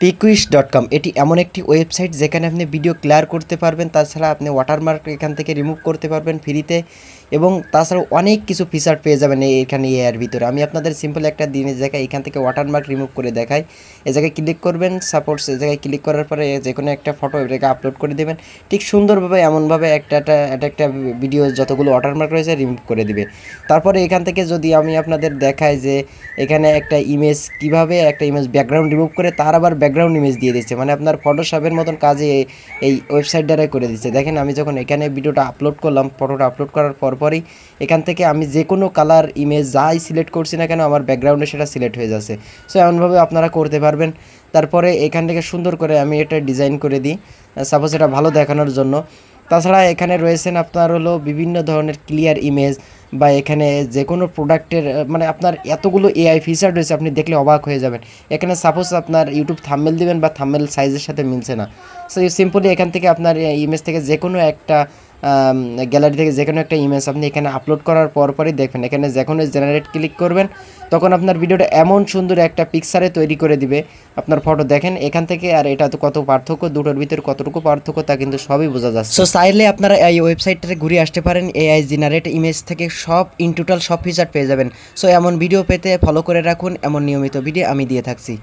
পিকুইশ.com এটি এমন একটি ওয়েবসাইট যেখানে আপনি ভিডিও ক্লিয়ার করতে পারবেন, তাছাড়া আপনি ওয়াটারমার্ক এখান থেকে রিমুভ করতে পারবেন ফ্রিতে, এবং তাছাড়াও অনেক কিছু ফিচার পেয়ে যাবেন এখানে এর ভিতরে। আমি আপনাদের সিম্পল একটা দিনের জায়গায় এখান থেকে ওয়াটারমার্ক রিমুভ করে দেখাই। এই জায়গায় ক্লিক করবেন, সাপোজ এই জায়গায় ক্লিক করার পরে যে কোনো একটা ফটো এটাকে আপলোড করে দেবেন, ঠিক সুন্দরভাবে এমনভাবে একটা ভিডিও যতগুলো ওয়াটারমার্ক রয়েছে রিমুভ করে দিবে। তারপরে এখান থেকে যদি আমি আপনাদের দেখাই যে এখানে একটা ইমেজ, কিভাবে একটা ইমেজ ব্যাকগ্রাউন্ড রিমুভ করে তার আবার ব্যাকগ্রাউন্ড ইমেজ দিয়ে দিচ্ছে, মানে আপনার ফটোশপের মতন কাজে এই ওয়েবসাইট দ্বারাই করে দিচ্ছে। দেখেন আমি যখন এখানে ভিডিওটা আপলোড করলাম, ফটোটা আপলোড করার পরপরই এখান থেকে আমি যে কোনো কালার ইমেজ যাই সিলেক্ট করছি না কেন আমার ব্যাকগ্রাউন্ডে সেটা সিলেক্ট হয়ে যাচ্ছে। সো এমনভাবে আপনারা করতে পারবেন। তারপরে এখান থেকে সুন্দর করে আমি এটা ডিজাইন করে দিই, সাপোজ এটা ভালো দেখানোর জন্য। তাছাড়া এখানে রয়েছেন আপনার হলো বিভিন্ন ধরনের ক্লিয়ার ইমেজ, বা এখানে যে কোনো প্রোডাক্টের মানে আপনার এতগুলো এআই ফিচার রয়েছে, আপনি দেখলে অবাক হয়ে যাবেন। এখানে সাপোজ আপনার ইউটিউব থাম্বনেল দিবেন বা থাম্বনেল সাইজের সাথে মিলছে না, সো সিম্পলি এখান থেকে আপনার ইমেজ থেকে যে কোনো একটা গ্যালারি থেকে যে কোনো একটা ইমেজ আপনি এখানে আপলোড করার পরপরই দেখবেন এখানে যখন জেনারেট ক্লিক করবেন তখন আপনার ভিডিওটা এমন সুন্দর একটা পিকচারে তৈরি করে দিবে আপনার ফটো। দেখেন এখান থেকে আর এটা তো কত পার্থক্য, দুটোর ভিতরে কতটুকু পার্থক্য তা কিন্তু সবই বোঝা যাচ্ছে। সো চাইলে আপনারা এই ওয়েবসাইটটাতে ঘুরে আসতে পারেন, এআই জেনারেট ইমেজ থেকে সব ইন টোটাল সব ফিচার পেয়ে যাবেন। সো এমন ভিডিও পেতে ফলো করে রাখুন, এমন নিয়মিত ভিডিও আমি দিয়ে থাকছি।